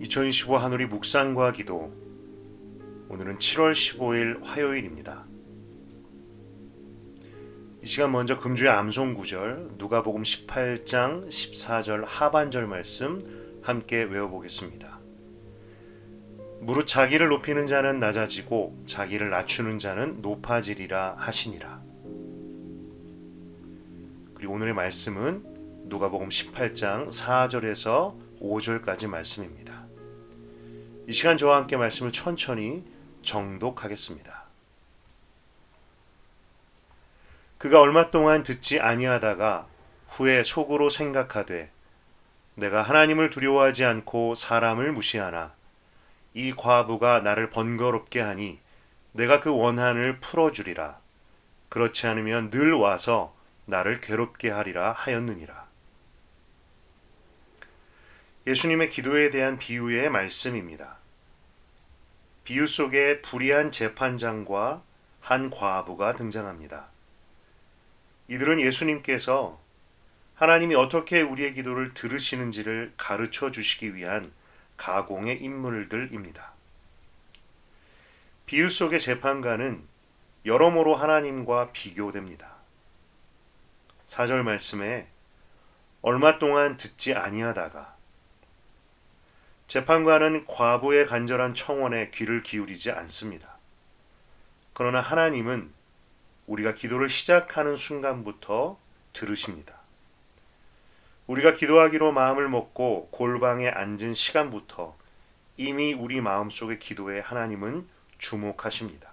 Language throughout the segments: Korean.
2025 한우리 묵상과 기도. 오늘은 7월 15일 화요일입니다. 이 시간 먼저 금주의 암송 구절 누가복음 18장 14절 하반절 말씀 함께 외워보겠습니다. 무릇 자기를 높이는 자는 낮아지고 자기를 낮추는 자는 높아지리라 하시니라. 그리고 오늘의 말씀은 누가복음 18장 4절에서 5절까지 말씀입니다. 이 시간 저와 함께 말씀을 천천히 정독하겠습니다. 그가 얼마 동안 듣지 아니하다가 후에 속으로 생각하되 내가 하나님을 두려워하지 않고 사람을 무시하나 이 과부가 나를 번거롭게 하니 내가 그 원한을 풀어주리라. 그렇지 않으면 늘 와서 나를 괴롭게 하리라 하였느니라. 예수님의 기도에 대한 비유의 말씀입니다. 비유 속에 불의한 재판장과 한 과부가 등장합니다. 이들은 예수님께서 하나님이 어떻게 우리의 기도를 들으시는지를 가르쳐 주시기 위한 가공의 인물들입니다. 비유 속의 재판관은 여러모로 하나님과 비교됩니다. 4절 말씀에 얼마 동안 듣지 아니하다가, 재판관은 과부의 간절한 청원에 귀를 기울이지 않습니다. 그러나 하나님은 우리가 기도를 시작하는 순간부터 들으십니다. 우리가 기도하기로 마음을 먹고 골방에 앉은 시간부터 이미 우리 마음속의 기도에 하나님은 주목하십니다.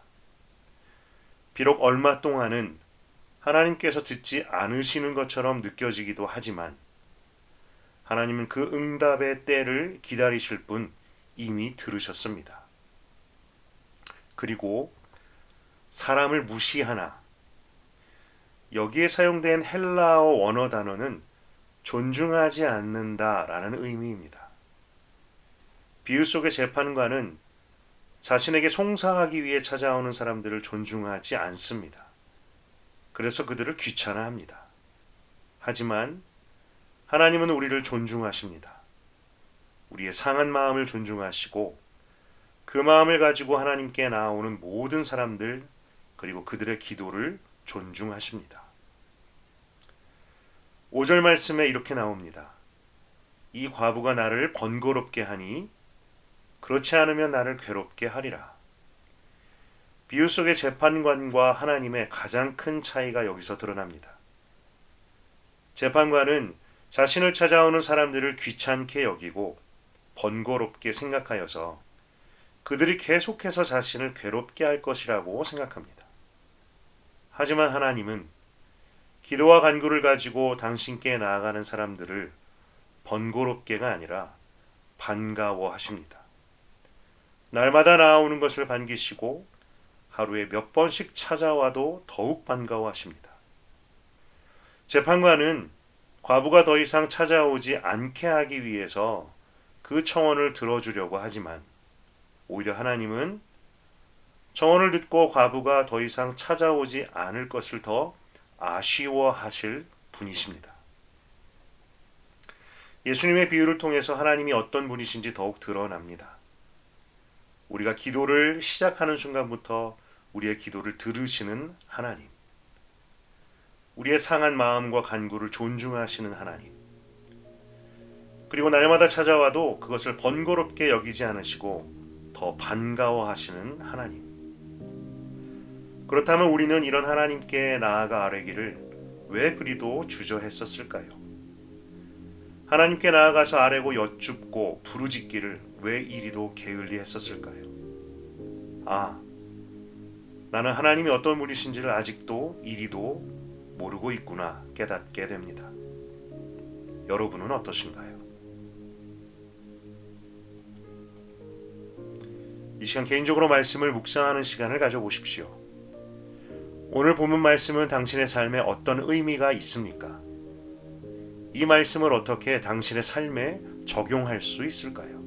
비록 얼마 동안은 하나님께서 듣지 않으시는 것처럼 느껴지기도 하지만 하나님은 그 응답의 때를 기다리실 분 이미 들으셨습니다. 그리고 사람을 무시하나, 여기에 사용된 헬라어 원어 단어는 존중하지 않는다라는 의미입니다. 비유 속의 재판관은 자신에게 송사하기 위해 찾아오는 사람들을 존중하지 않습니다. 그래서 그들을 귀찮아합니다. 하지만 하나님은 우리를 존중하십니다. 우리의 상한 마음을 존중하시고 그 마음을 가지고 하나님께 나아오는 모든 사람들, 그리고 그들의 기도를 존중하십니다. 5절 말씀에 이렇게 나옵니다. 이 과부가 나를 번거롭게 하니 그렇지 않으면 나를 괴롭게 하리라. 비유 속의 재판관과 하나님의 가장 큰 차이가 여기서 드러납니다. 재판관은 자신을 찾아오는 사람들을 귀찮게 여기고 번거롭게 생각하여서 그들이 계속해서 자신을 괴롭게 할 것이라고 생각합니다. 하지만 하나님은 기도와 간구를 가지고 당신께 나아가는 사람들을 번거롭게가 아니라 반가워하십니다. 날마다 나아오는 것을 반기시고 하루에 몇 번씩 찾아와도 더욱 반가워하십니다. 재판관은 과부가 더 이상 찾아오지 않게 하기 위해서 그 청원을 들어주려고 하지만 오히려 하나님은 청원을 듣고 과부가 더 이상 찾아오지 않을 것을 더 아쉬워하실 분이십니다. 예수님의 비유를 통해서 하나님이 어떤 분이신지 더욱 드러납니다. 우리가 기도를 시작하는 순간부터 우리의 기도를 들으시는 하나님, 우리의 상한 마음과 간구를 존중하시는 하나님, 그리고 날마다 찾아와도 그것을 번거롭게 여기지 않으시고 더 반가워하시는 하나님. 그렇다면 우리는 이런 하나님께 나아가 아뢰기를 왜 그리도 주저했었을까요? 하나님께 나아가서 아뢰고 여쭙고 부르짖기를 왜 이리도 게을리했었을까요? 나는 하나님이 어떤 분이신지를 아직도 이리도 모르고 있구나 깨닫게 됩니다. 여러분은 어떠신가요? 이 시간 개인적으로 말씀을 묵상하는 시간을 가져보십시오. 오늘 본문 말씀은 당신의 삶에 어떤 의미가 있습니까? 이 말씀을 어떻게 당신의 삶에 적용할 수 있을까요?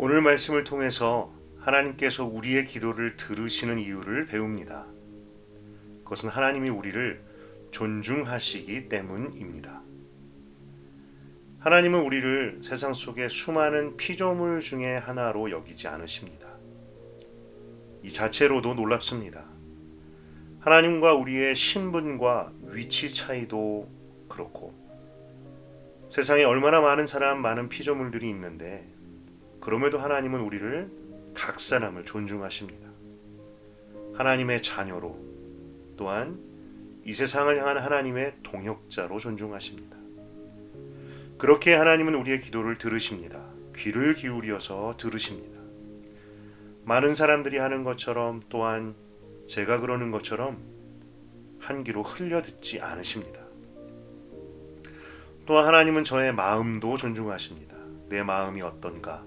오늘 말씀을 통해서 하나님께서 우리의 기도를 들으시는 이유를 배웁니다. 그것은 하나님이 우리를 존중하시기 때문입니다. 하나님은 우리를 세상 속의 수많은 피조물 중에 하나로 여기지 않으십니다. 이 자체로도 놀랍습니다. 하나님과 우리의 신분과 위치 차이도 그렇고, 세상에 얼마나 많은 사람, 많은 피조물들이 있는데 그럼에도 하나님은 우리를 각 사람을 존중하십니다. 하나님의 자녀로, 또한 이 세상을 향한 하나님의 동역자로 존중하십니다. 그렇게 하나님은 우리의 기도를 들으십니다. 귀를 기울여서 들으십니다. 많은 사람들이 하는 것처럼, 또한 제가 그러는 것처럼 한 귀로 흘려 듣지 않으십니다. 또한 하나님은 저의 마음도 존중하십니다. 내 마음이 어떤가,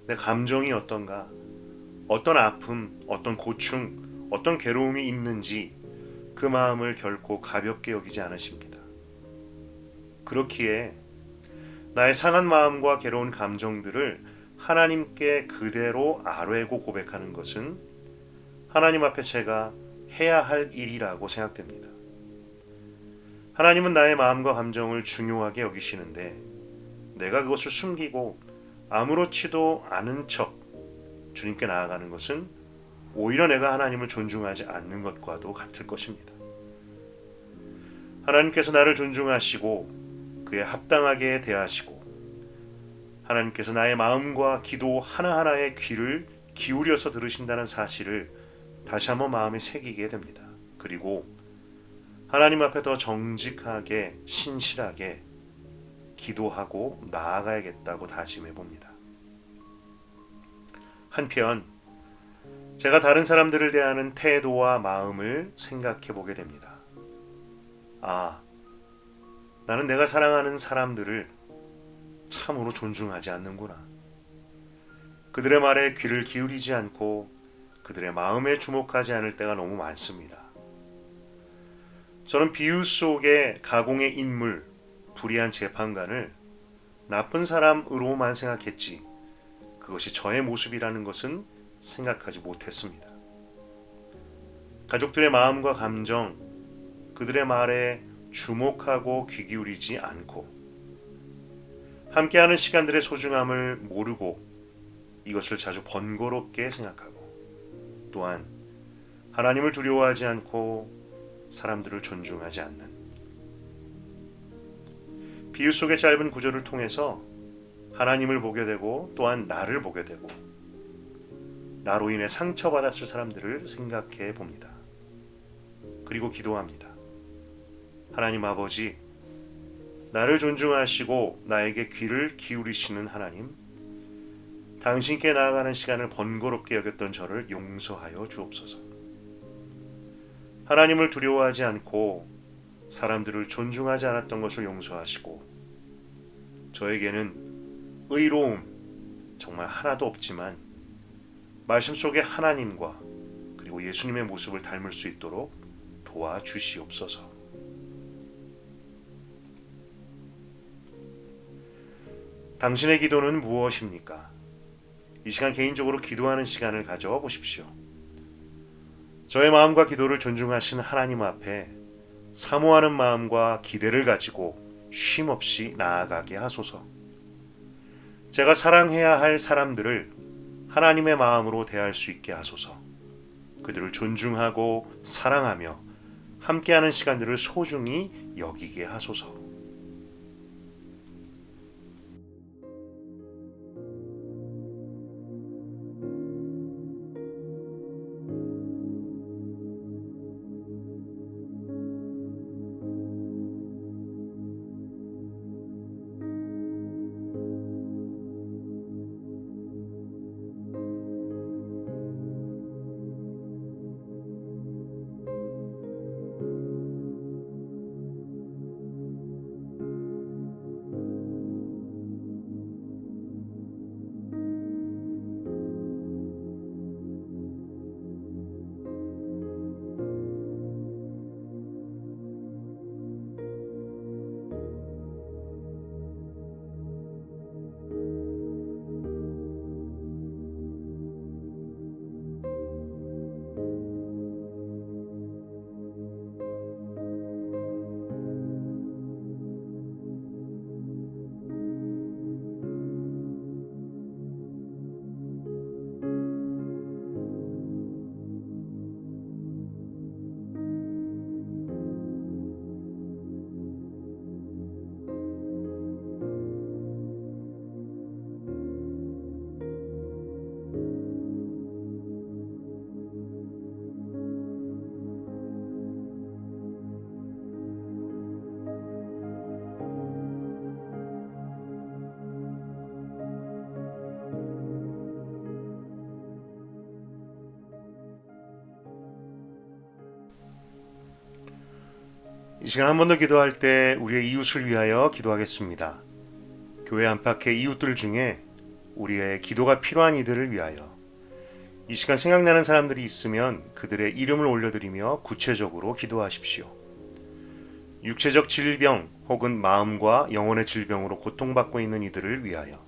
내 감정이 어떤가, 어떤 아픔, 어떤 고충, 어떤 괴로움이 있는지 그 마음을 결코 가볍게 여기지 않으십니다. 그렇기에 나의 상한 마음과 괴로운 감정들을 하나님께 그대로 아뢰고 고백하는 것은 하나님 앞에 제가 해야 할 일이라고 생각됩니다. 하나님은 나의 마음과 감정을 중요하게 여기시는데 내가 그것을 숨기고 아무렇지도 않은 척 주님께 나아가는 것은 오히려 내가 하나님을 존중하지 않는 것과도 같을 것입니다. 하나님께서 나를 존중하시고 그에 합당하게 대하시고, 하나님께서 나의 마음과 기도 하나하나에 귀를 기울여서 들으신다는 사실을 다시 한번 마음에 새기게 됩니다. 그리고 하나님 앞에 더 정직하게, 신실하게 기도하고 나아가야겠다고 다짐해 봅니다. 한편 제가 다른 사람들을 대하는 태도와 마음을 생각해 보게 됩니다. 나는 내가 사랑하는 사람들을 참으로 존중하지 않는구나. 그들의 말에 귀를 기울이지 않고 그들의 마음에 주목하지 않을 때가 너무 많습니다. 저는 비유 속의 가공의 인물, 불의한 재판관을 나쁜 사람으로만 생각했지, 그것이 저의 모습이라는 것은 생각하지 못했습니다. 가족들의 마음과 감정, 그들의 말에 주목하고 귀 기울이지 않고, 함께하는 시간들의 소중함을 모르고 이것을 자주 번거롭게 생각하고, 또한 하나님을 두려워하지 않고 사람들을 존중하지 않는, 비유 속의 짧은 구절을 통해서 하나님을 보게 되고 또한 나를 보게 되고 나로 인해 상처받았을 사람들을 생각해 봅니다. 그리고 기도합니다. 하나님 아버지, 나를 존중하시고 나에게 귀를 기울이시는 하나님, 당신께 나아가는 시간을 번거롭게 여겼던 저를 용서하여 주옵소서. 하나님을 두려워하지 않고 사람들을 존중하지 않았던 것을 용서하시고, 저에게는 의로움 정말 하나도 없지만 말씀 속의 하나님과 그리고 예수님의 모습을 닮을 수 있도록 도와주시옵소서. 당신의 기도는 무엇입니까? 이 시간 개인적으로 기도하는 시간을 가져 보십시오. 저의 마음과 기도를 존중하시는 하나님 앞에 사모하는 마음과 기대를 가지고 쉼없이 나아가게 하소서. 제가 사랑해야 할 사람들을 하나님의 마음으로 대할 수 있게 하소서. 그들을 존중하고 사랑하며 함께하는 시간들을 소중히 여기게 하소서. 이 시간 한 번 더 기도할 때 우리의 이웃을 위하여 기도하겠습니다. 교회 안팎의 이웃들 중에 우리의 기도가 필요한 이들을 위하여 이 시간 생각나는 사람들이 있으면 그들의 이름을 올려드리며 구체적으로 기도하십시오. 육체적 질병 혹은 마음과 영혼의 질병으로 고통받고 있는 이들을 위하여,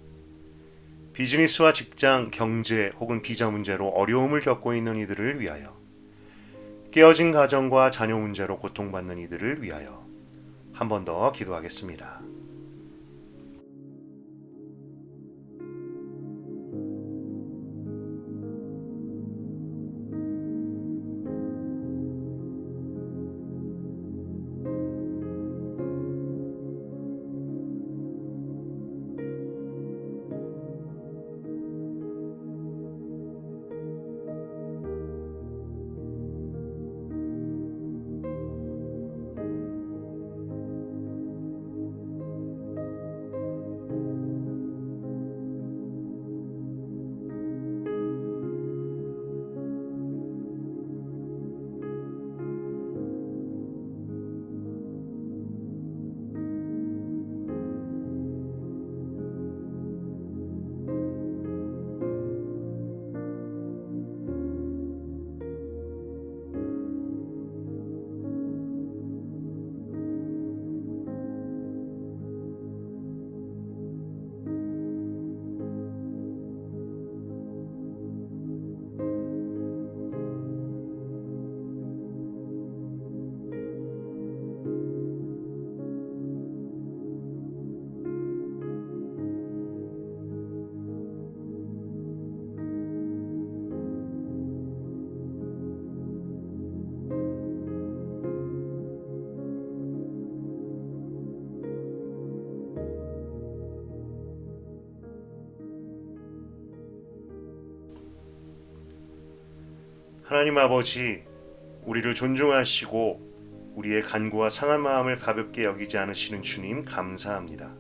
비즈니스와 직장, 경제 혹은 비자 문제로 어려움을 겪고 있는 이들을 위하여, 깨어진 가정과 자녀 문제로 고통받는 이들을 위하여 한 번 더 기도하겠습니다. 하나님 아버지, 우리를 존중하시고 우리의 간구와 상한 마음을 가볍게 여기지 않으시는 주님 감사합니다.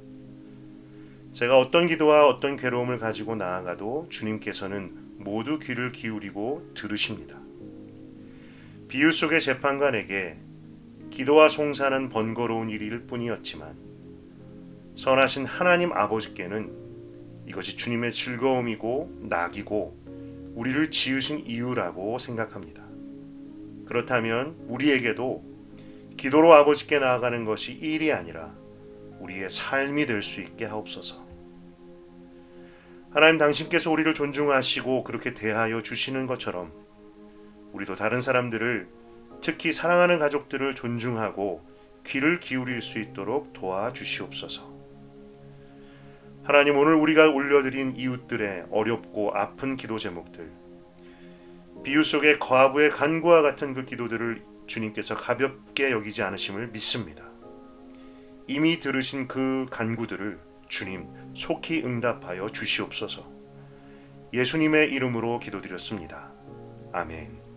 제가 어떤 기도와 어떤 괴로움을 가지고 나아가도 주님께서는 모두 귀를 기울이고 들으십니다. 비유 속의 재판관에게 기도와 송사는 번거로운 일일 뿐이었지만 선하신 하나님 아버지께는 이것이 주님의 즐거움이고 낙이고 우리를 지으신 이유라고 생각합니다. 그렇다면 우리에게도 기도로 아버지께 나아가는 것이 일이 아니라 우리의 삶이 될 수 있게 하옵소서. 하나님, 당신께서 우리를 존중하시고 그렇게 대하여 주시는 것처럼 우리도 다른 사람들을, 특히 사랑하는 가족들을 존중하고 귀를 기울일 수 있도록 도와주시옵소서. 하나님, 오늘 우리가 올려드린 이웃들의 어렵고 아픈 기도 제목들, 비유 속의 과부의 간구와 같은 그 기도들을 주님께서 가볍게 여기지 않으심을 믿습니다. 이미 들으신 그 간구들을 주님 속히 응답하여 주시옵소서. 예수님의 이름으로 기도드렸습니다. 아멘.